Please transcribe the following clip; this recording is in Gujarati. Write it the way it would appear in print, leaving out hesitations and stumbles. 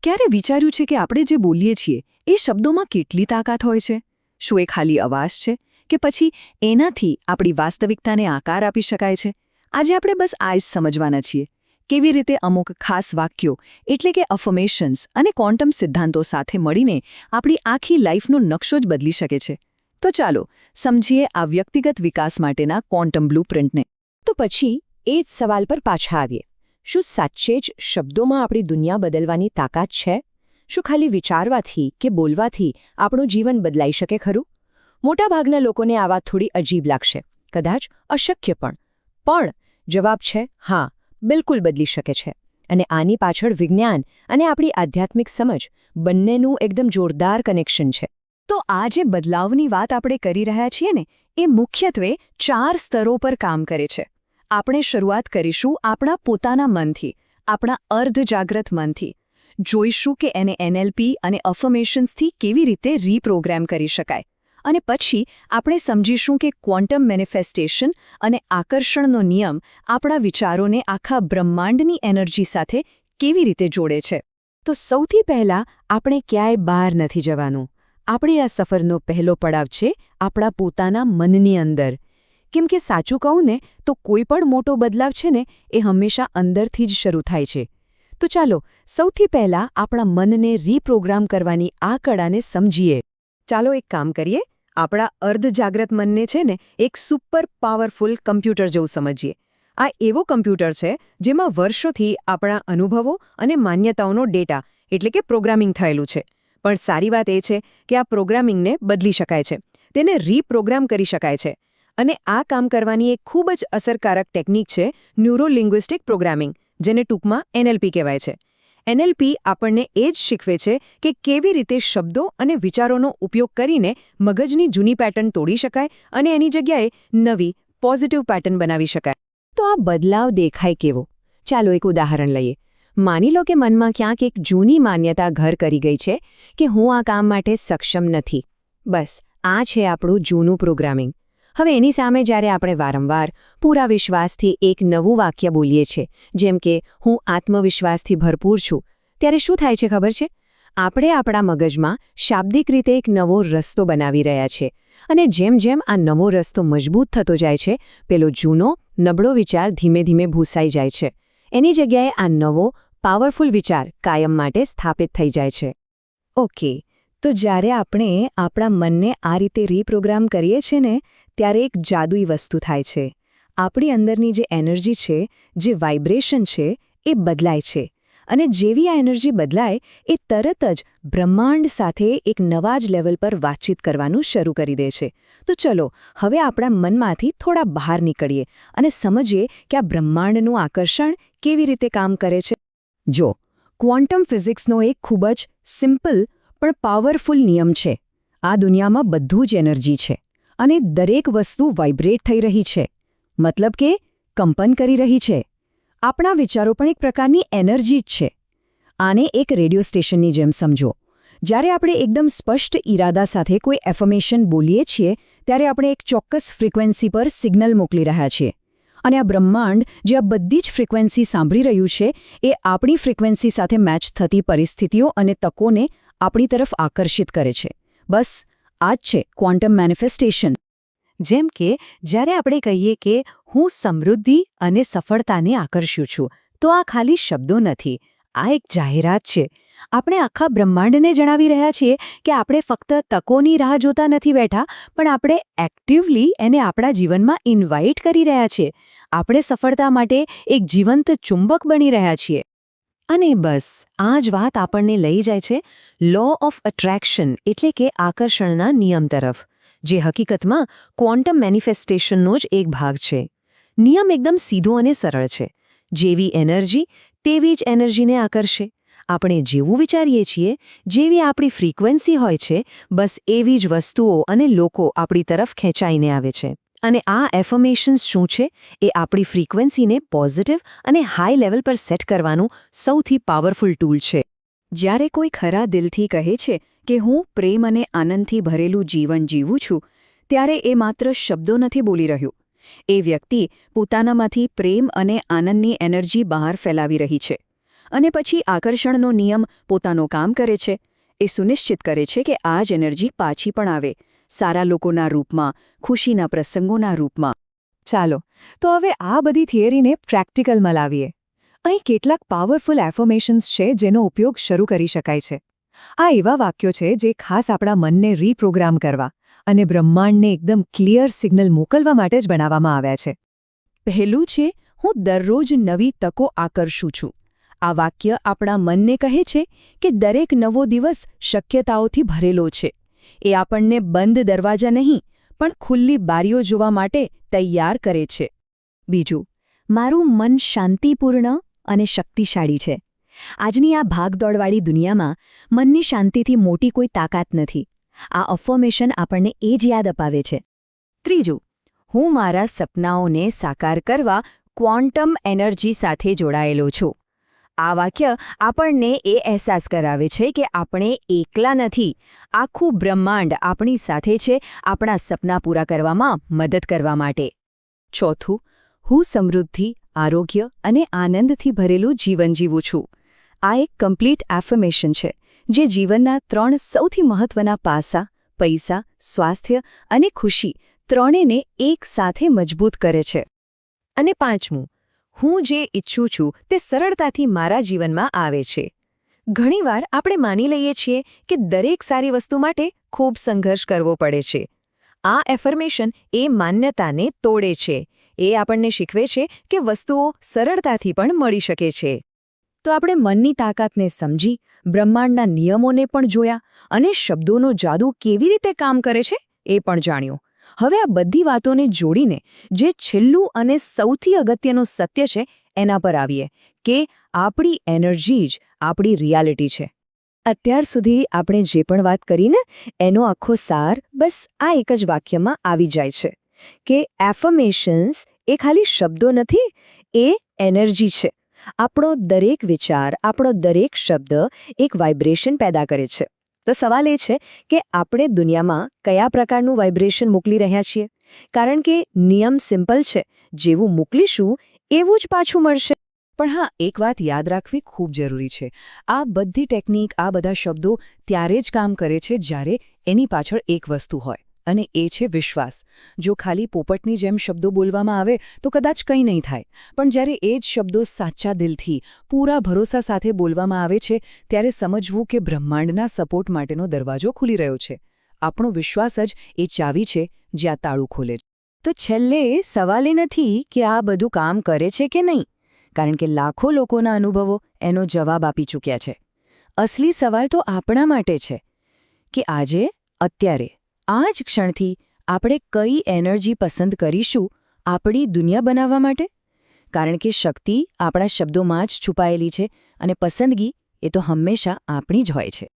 ક્યારે વિચાર્યું છે કે આપણે જે બોલીએ છીએ એ શબ્દોમાં કેટલી તાકાત હોય છે? શું એ ખાલી અવાજ છે કે પછી એનાથી આપણી વાસ્તવિકતાને આકાર આપી શકાય છે? આજે આપણે બસ આ જ સમજવાના છીએ. કેવી રીતે અમુક ખાસ વાક્યો એટલે કે અફર્મેશન્સ અને ક્વોન્ટમ સિદ્ધાંતો સાથે મળીને આપણી આખી લાઈફનો નકશો જ બદલી શકે છે. તો ચાલો સમજીએ આ વ્યક્તિગત વિકાસ માટેના ક્વોન્ટમ બ્લુપ્રિન્ટને. તો પછી એ જ સવાલ પર પાછા આવીએ. શું સાચે જ શબ્દોમાં આપણી દુનિયા બદલવાની તાકાત છે? શું ખાલી વિચારવાથી કે બોલવાથી આપણું જીવન બદલાઈ શકે ખરું? મોટાભાગના લોકોને આ વાત થોડી અજીબ લાગશે, કદાચ અશક્ય પણ જવાબ છે હા, બિલકુલ બદલી શકે છે. અને આની પાછળ વિજ્ઞાન અને આપણી આધ્યાત્મિક સમજ બંનેનું એકદમ જોરદાર કનેક્શન છે. તો આ જે બદલાવની વાત આપણે કરી રહ્યા છીએ ને, એ મુખ્યત્વે 4 સ્તરો પર કામ કરે છે. આપણે શરૂઆત કરીશું આપણા પોતાના મનથી, આપણા અર્ધજાગ્રત મનથી. જોઈશું કે એને NLP અને અફર્મેશન્સથી કેવી રીતે રીપ્રોગ્રામ કરી શકાય. અને પછી આપણે સમજીશું કે ક્વોન્ટમ મેનિફેસ્ટેશન અને આકર્ષણનો નિયમ આપણા વિચારોને આખા બ્રહ્માંડની એનર્જી સાથે કેવી રીતે જોડે છે. તો સૌથી પહેલાં આપણે ક્યાંય બહાર નથી જવાનું. આપણી આ સફરનો પહેલો પડાવ છે આપણા પોતાના મનની અંદર. કેમ કે સાચું કહું ને તો કોઈ પણ મોટો બદલાવ છે ને એ હંમેશા અંદરથી જ શરૂ થાય છે. તો ચાલો સૌથી પહેલાં આપણા મનને રીપ્રોગ્રામ કરવાની આ કળાને સમજીએ. ચાલો એક કામ કરીએ. આપણા અર્ધજાગ્રત મનને છે ને એક સુપર પાવરફુલ કમ્પ્યુટર જેવું સમજીએ. આ એવો કમ્પ્યુટર છે જેમાં વર્ષોથી આપણા અનુભવો અને માન્યતાઓનો ડેટા એટલે કે પ્રોગ્રામિંગ થયેલું છે. પણ સારી વાત એ છે કે આ પ્રોગ્રામિંગને બદલી શકાય છે, તેને રીપ્રોગ્રામ કરી શકાય છે. અને આ કામ કરવાની એક ખૂબ જ અસરકારક ટેકનિક છે ન્યુરો લિંગ્વિસ્ટિક પ્રોગ્રામિંગ, જેને ટૂંકમાં NLP કહેવાય છે. NLP આપણને એ જ શીખવે છે કે કેવી રીતે શબ્દો અને વિચારોનો ઉપયોગ કરીને મગજની જૂની પેટર્ન તોડી શકાય અને એની જગ્યાએ નવી પોઝિટિવ પેટર્ન બનાવી શકાય. તો આ બદલાવ દેખાય કેવો? ચાલો એક ઉદાહરણ લઈએ. માની લો કે મનમાં ક્યાંક એક જૂની માન્યતા ઘર કરી ગઈ છે કે હું આ કામ માટે સક્ષમ નથી. બસ આ છે આપણું જૂનું પ્રોગ્રામિંગ. હવે એની સામે જ્યારે આપણે વારંવાર પૂરા વિશ્વાસથી એક નવું વાક્ય બોલીએ છીએ, જેમ કે હું આત્મવિશ્વાસથી ભરપૂર છું, ત્યારે શું થાય છે ખબર છે? આપણે આપણા મગજમાં શાબ્દિક રીતે એક નવો રસ્તો બનાવી રહ્યા છીએ. અને જેમ જેમ આ નવો રસ્તો મજબૂત થતો જાય છે, પેલો જૂનો નબળો વિચાર ધીમે ધીમે ભૂસાઈ જાય છે. એની જગ્યાએ આ નવો પાવરફુલ વિચાર કાયમ માટે સ્થાપિત થઈ જાય છે. ઓકે, તો જ્યારે આપણે આપણા મનને આ રીતે રીપ્રોગ્રામ કરીએ છીએ ને, ત્યારે એક જાદુઈ વસ્તુ થાય છે. આપણી અંદરની જે એનર્જી છે, જે વાઇબ્રેશન છે, એ બદલાય છે. અને જેવી આ એનર્જી બદલાય એ તરત જ બ્રહ્માંડ સાથે એક નવા જ લેવલ પર વાતચીત કરવાનું શરૂ કરી દે છે. તો ચલો હવે આપણા મનમાંથી થોડા બહાર નીકળીએ અને સમજીએ કે આ બ્રહ્માંડનું આકર્ષણ કેવી રીતે કામ કરે છે. જો ક્વોન્ટમ ફિઝિક્સનો એક ખૂબ જ સિમ્પલ પણ પાવરફુલ નિયમ છે. આ દુનિયામાં બધું જ એનર્જી છે અને દરેક વસ્તુ વાઇબ્રેટ થઈ રહી છે, મતલબ કે કંપન કરી રહી છે. આપણા વિચારો પણ એક પ્રકારની એનર્જી જ છે. આને એક રેડિયો સ્ટેશનની જેમ સમજો. જ્યારે આપણે એકદમ સ્પષ્ટ ઈરાદા સાથે કોઈ એફર્મેશન બોલીએ છીએ, ત્યારે આપણે એક ચોક્કસ ફ્રીક્વન્સી પર સિગ્નલ મોકલી રહ્યા છીએ. અને આ બ્રહ્માંડ જે આ બધી જ ફ્રીક્વન્સી સાંભળી રહ્યું છે, એ આપણી ફ્રીક્વન્સી સાથે મેચ થતી પરિસ્થિતિઓ અને તકોને આપણી તરફ આકર્ષિત કરે છે. બસ આ જ છે ક્વોન્ટમ મેનિફેસ્ટેશન. જેમ કે જ્યારે આપણે કહીએ કે હું સમૃદ્ધિ અને સફળતાને આકર્ષું છું, તો આ ખાલી શબ્દો નથી, આ એક જાહેરાત છે. આપણે આખા બ્રહ્માંડને જણાવી રહ્યા છીએ કે આપણે ફક્ત તકોની રાહ જોતા નથી બેઠા, પણ આપણે એક્ટિવલી એને આપણા જીવનમાં ઇન્વાઇટ કરી રહ્યા છીએ. આપણે સફળતા માટે એક જીવંત ચુંબક બની રહ્યા છીએ. અને બસ આ જ વાત આપણને લઈ જાય છે લો ઓફ એટ્રેક્શન એટલે કે આકર્ષણના નિયમ તરફ, જે હકીકતમાં ક્વોન્ટમ મેનિફેસ્ટેશનનો જ એક ભાગ છે. નિયમ એકદમ સીધો અને સરળ છે. જેવી એનર્જી તેવી જ એનર્જીને આકર્ષે. આપણે જેવું વિચારીએ છીએ, જેવી આપણી ફ્રીક્વન્સી હોય છે, બસ એવી જ વસ્તુઓ અને લોકો આપણી તરફ ખેંચાઈને આવે છે. અને આ એફર્મેશન્સ શું છે? એ આપણી ફ્રીક્વન્સીને પોઝિટિવ અને હાઈ લેવલ પર સેટ કરવાનું સૌથી પાવરફુલ ટૂલ છે. જ્યારે કોઈ ખરા દિલથી કહે છે કે હું પ્રેમ અને આનંદથી ભરેલું જીવન જીવું છું, ત્યારે એ માત્ર શબ્દો નથી બોલી રહ્યું. એ વ્યક્તિ પોતાનામાંથી પ્રેમ અને આનંદની એનર્જી બહાર ફેલાવી રહી છે. અને પછી આકર્ષણનો નિયમ પોતાનું કામ કરે છે. એ સુનિશ્ચિત કરે છે કે આ જ એનર્જી પાછી પણ આવે, સારા લોકોના રૂપમાં, ખુશીના પ્રસંગોના રૂપમાં. ચાલો તો હવે આ બધી થિયરીને પ્રેક્ટિકલમાં લાવીએ. અહીં કેટલાક પાવરફુલ એફર્મેશન્સ છે જેનો ઉપયોગ શરૂ કરી શકાય છે. આ એવા વાક્યો છે જે ખાસ આપણા મનને રીપ્રોગ્રામ કરવા અને બ્રહ્માંડને એકદમ ક્લિયર સિગ્નલ મોકલવા માટે જ બનાવવામાં આવ્યા છે. પહેલું છે, હું દરરોજ નવી તકો આકર્ષું છું. આ વાક્ય આપણા મનને કહે છે કે દરેક નવો દિવસ શક્યતાઓથી ભરેલો છે. એ આપણને બંધ દરવાજા નહીં પણ ખુલ્લી બારીઓ જોવા માટે તૈયાર કરે છે. બીજું, મારું મન શાંતિપૂર્ણ અને શક્તિશાળી છે. આજની આ ભાગદોડવાળી દુનિયામાં મનની શાંતિથી મોટી કોઈ તાકાત નથી. આ અફર્મેશન આપણને એ જ યાદ અપાવે છે. ત્રીજું, હું મારા સપનાઓને સાકાર કરવા ક્વોન્ટમ એનર્જી સાથે જોડાયેલો છું. આ વાક્ય આપણને એ અહેસાસ કરાવે છે કે આપણે એકલા નથી. આખું બ્રહ્માંડ આપણી સાથે છે, આપણા સપના પૂરા કરવામાં મદદ કરવા માટે. ચોથું, હું સમૃદ્ધિ, આરોગ્ય અને આનંદથી ભરેલું જીવન જીવું છું. આ એક કમ્પ્લીટ એફર્મેશન છે જે જીવનના 3 સૌથી મહત્વના પાસા પૈસા, સ્વાસ્થ્ય અને ખુશી ત્રણેયને એક સાથે મજબૂત કરે છે. અને પાંચમું, હું જે ઈચ્છું છું તે સરળતાથી મારા જીવનમાં આવે છે. ઘણીવાર આપણે માની લઈએ છીએ કે દરેક સારી વસ્તુ માટે ખૂબ સંઘર્ષ કરવો પડે છે. આ એફર્મેશન એ માન્યતાને તોડે છે. એ આપણને શીખવે છે કે વસ્તુઓ સરળતાથી પણ મળી શકે છે. તો આપણે મનની તાકાતને સમજી, બ્રહ્માંડના નિયમોને પણ જોયા અને શબ્દોનો જાદુ કેવી રીતે કામ કરે છે એ પણ જાણ્યું. હવે આ બધી વાતોને જોડીને જે છેલ્લું અને સૌથી અગત્યનું સત્ય છે એના પર આવીએ કે આપણી એનર્જી જ આપણી રિયાલિટી છે. અત્યાર સુધી આપણે જે પણ વાત કરીને એનો આખો સાર બસ આ એક જ વાક્યમાં આવી જાય છે કે એફર્મેશન્સ એ ખાલી શબ્દો નથી, એ એનર્જી છે. આપણો દરેક વિચાર, આપણો દરેક શબ્દ એક વાઇબ્રેશન પેદા કરે છે. તો સવાલ એ છે કે આપણે દુનિયામાં કયા પ્રકારનું વાઇબ્રેશન મોકલી રહ્યા છીએ? કારણ કે નિયમ સિમ્પલ છે, જેવું મોકલીશું એવું જ પાછું મળશે. પણ હા, એક વાત યાદ રાખવી ખૂબ જરૂરી છે. આ બધી ટેકનિક, આ બધા શબ્દો ત્યારે જ કામ કરે છે જ્યારે એની પાછળ એક વસ્તુ હોય, અને એ છે વિશ્વાસ. જો ખાલી પોપટની જેમ શબ્દો બોલવામાં આવે તો કદાચ કંઈ નહીં થાય. પણ જ્યારે એ જ શબ્દો સાચા દિલથી, પૂરા ભરોસા સાથે બોલવામાં આવે છે, ત્યારે સમજવું કે બ્રહ્માંડના સપોર્ટ માટેનો દરવાજો ખુલી રહ્યો છે. આપણો વિશ્વાસ જ એ ચાવી છે જે આ તાળું ખોલે છે. તો છેલ્લે સવાલ એ નથી કે આ બધું કામ કરે છે કે નહીં, કારણ કે લાખો લોકોના અનુભવો એનો જવાબ આપી ચૂક્યા છે. અસલી સવાલ તો આપણા માટે છે કે આજે, અત્યારે, આ જ ક્ષણથી આપણે કઈ એનર્જી પસંદ કરીશું આપણી દુનિયા બનાવવા માટે? કારણ કે શક્તિ આપણા શબ્દોમાં જ છુપાયેલી છે અને પસંદગી એ તો હંમેશા આપણી જ હોય છે.